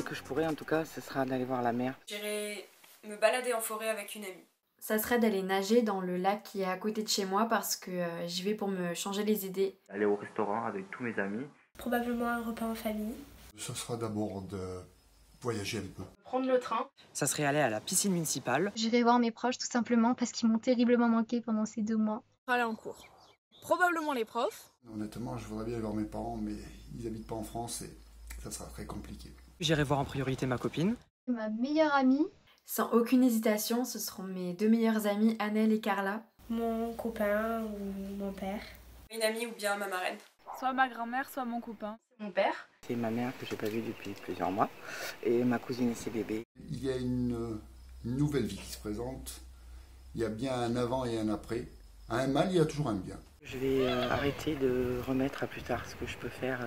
que je pourrais en tout cas, ce sera d'aller voir la mer. J'irai me balader en forêt avec une amie. Ça serait d'aller nager dans le lac qui est à côté de chez moi parce que j'y vais pour me changer les idées. Aller au restaurant avec tous mes amis. Probablement un repas en famille. Ça sera d'abord de voyager un peu. Prendre le train. Ça serait aller à la piscine municipale. J'irai voir mes proches tout simplement parce qu'ils m'ont terriblement manqué pendant ces 2 mois. Aller en cours. Probablement les profs. Honnêtement, je voudrais bien aller voir mes parents, mais ils habitent pas en France et ça sera très compliqué. J'irai voir en priorité ma copine. Ma meilleure amie. Sans aucune hésitation, ce seront mes 2 meilleures amies, Annelle et Carla. Mon copain ou mon père. Une amie ou bien ma marraine. Soit ma grand-mère, soit mon copain. Mon père. C'est ma mère que j'ai pas vue depuis plusieurs mois et ma cousine et ses bébés. Il y a une nouvelle vie qui se présente. Il y a bien un avant et un après. À un mal, il y a toujours un bien. Je vais arrêter de remettre à plus tard ce que je peux faire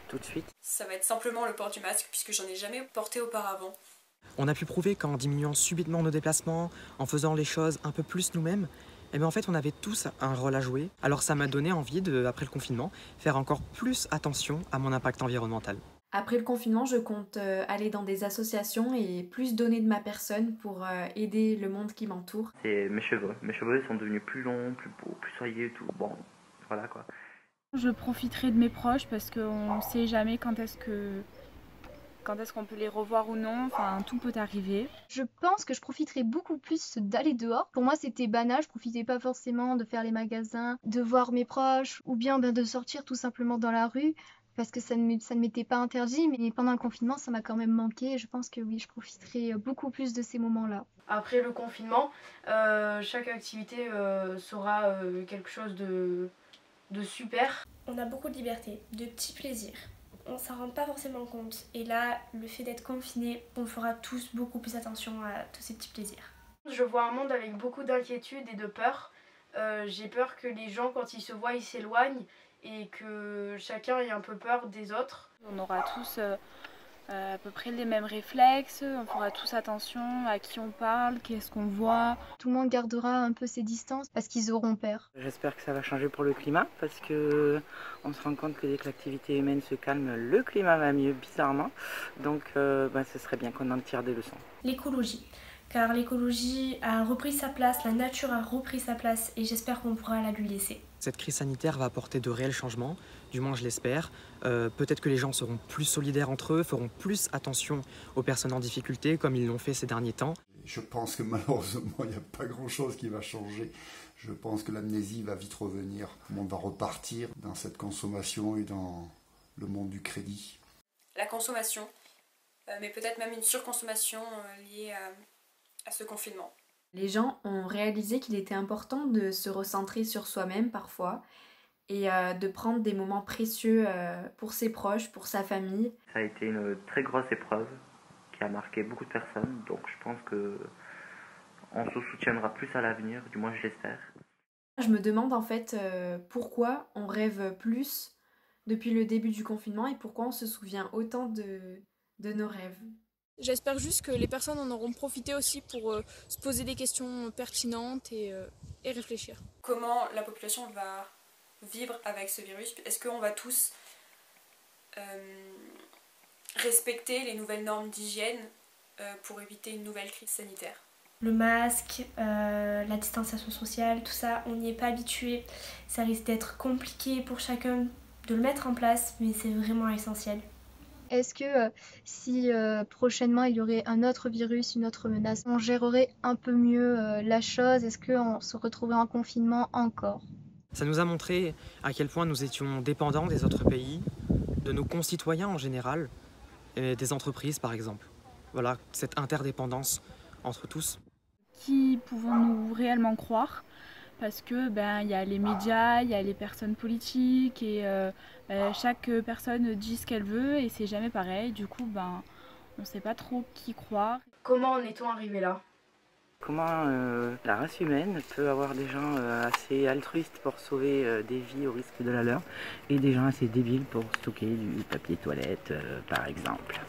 tout de suite. Ça va être simplement le port du masque puisque j'en ai jamais porté auparavant. On a pu prouver qu'en diminuant subitement nos déplacements, en faisant les choses un peu plus nous-mêmes, eh bien en fait on avait tous un rôle à jouer. Alors ça m'a donné envie de, après le confinement, faire encore plus attention à mon impact environnemental. Après le confinement, je compte aller dans des associations et plus donner de ma personne pour aider le monde qui m'entoure. C'est mes cheveux. Mes cheveux sont devenus plus longs, plus beaux, plus soyeux et tout. Bon, voilà quoi. Je profiterai de mes proches parce qu'on ne sait jamais quand est-ce qu'on peut les revoir ou non, enfin tout peut arriver. Je pense que je profiterai beaucoup plus d'aller dehors. Pour moi c'était banal, je profitais pas forcément de faire les magasins, de voir mes proches ou bien de sortir tout simplement dans la rue parce que ça ne m'était pas interdit, mais pendant le confinement ça m'a quand même manqué et je pense que oui, je profiterai beaucoup plus de ces moments-là. Après le confinement, chaque activité sera quelque chose de super. On a beaucoup de liberté, de petits plaisirs. On s'en rend pas forcément compte. Et là, le fait d'être confiné, on fera tous beaucoup plus attention à tous ces petits plaisirs. Je vois un monde avec beaucoup d'inquiétude et de peur. J'ai peur que les gens, quand ils se voient, ils s'éloignent et que chacun ait un peu peur des autres. On aura tous à peu près les mêmes réflexes, on fera tous attention à qui on parle, qu'est-ce qu'on voit. Tout le monde gardera un peu ses distances parce qu'ils auront peur. J'espère que ça va changer pour le climat parce que on se rend compte que dès que l'activité humaine se calme, le climat va mieux bizarrement. Donc ce serait bien qu'on en tire des leçons. L'écologie. Car l'écologie a repris sa place, la nature a repris sa place et j'espère qu'on pourra la lui laisser. Cette crise sanitaire va apporter de réels changements, du moins je l'espère. Peut-être que les gens seront plus solidaires entre eux, feront plus attention aux personnes en difficulté comme ils l'ont fait ces derniers temps. Je pense que malheureusement, il n'y a pas grand-chose qui va changer. Je pense que l'amnésie va vite revenir. Le monde va repartir dans cette consommation et dans le monde du crédit. La consommation, mais peut-être même une surconsommation liée à ce confinement. Les gens ont réalisé qu'il était important de se recentrer sur soi-même parfois et de prendre des moments précieux pour ses proches, pour sa famille. Ça a été une très grosse épreuve qui a marqué beaucoup de personnes, donc je pense que on se soutiendra plus à l'avenir, du moins je l'espère. Je me demande en fait pourquoi on rêve plus depuis le début du confinement et pourquoi on se souvient autant de nos rêves. J'espère juste que les personnes en auront profité aussi pour se poser des questions pertinentes et réfléchir. Comment la population va vivre avec ce virus? Est-ce qu'on va tous respecter les nouvelles normes d'hygiène pour éviter une nouvelle crise sanitaire? Le masque, la distanciation sociale, tout ça, on n'y est pas habitué. Ça risque d'être compliqué pour chacun de le mettre en place, mais c'est vraiment essentiel. Est-ce que si prochainement il y aurait un autre virus, une autre menace, on gérerait un peu mieux la chose? Est-ce qu'on se retrouverait en confinement encore? Ça nous a montré à quel point nous étions dépendants des autres pays, de nos concitoyens en général, et des entreprises par exemple. Voilà, cette interdépendance entre tous. Qui pouvons-nous réellement croire? Parce que y a les médias, il y a les personnes politiques et chaque personne dit ce qu'elle veut et c'est jamais pareil. Du coup, on ne sait pas trop qui croire. Comment en est-on arrivé là? Comment la race humaine peut avoir des gens assez altruistes pour sauver des vies au risque de la leur et des gens assez débiles pour stocker du papier toilette par exemple.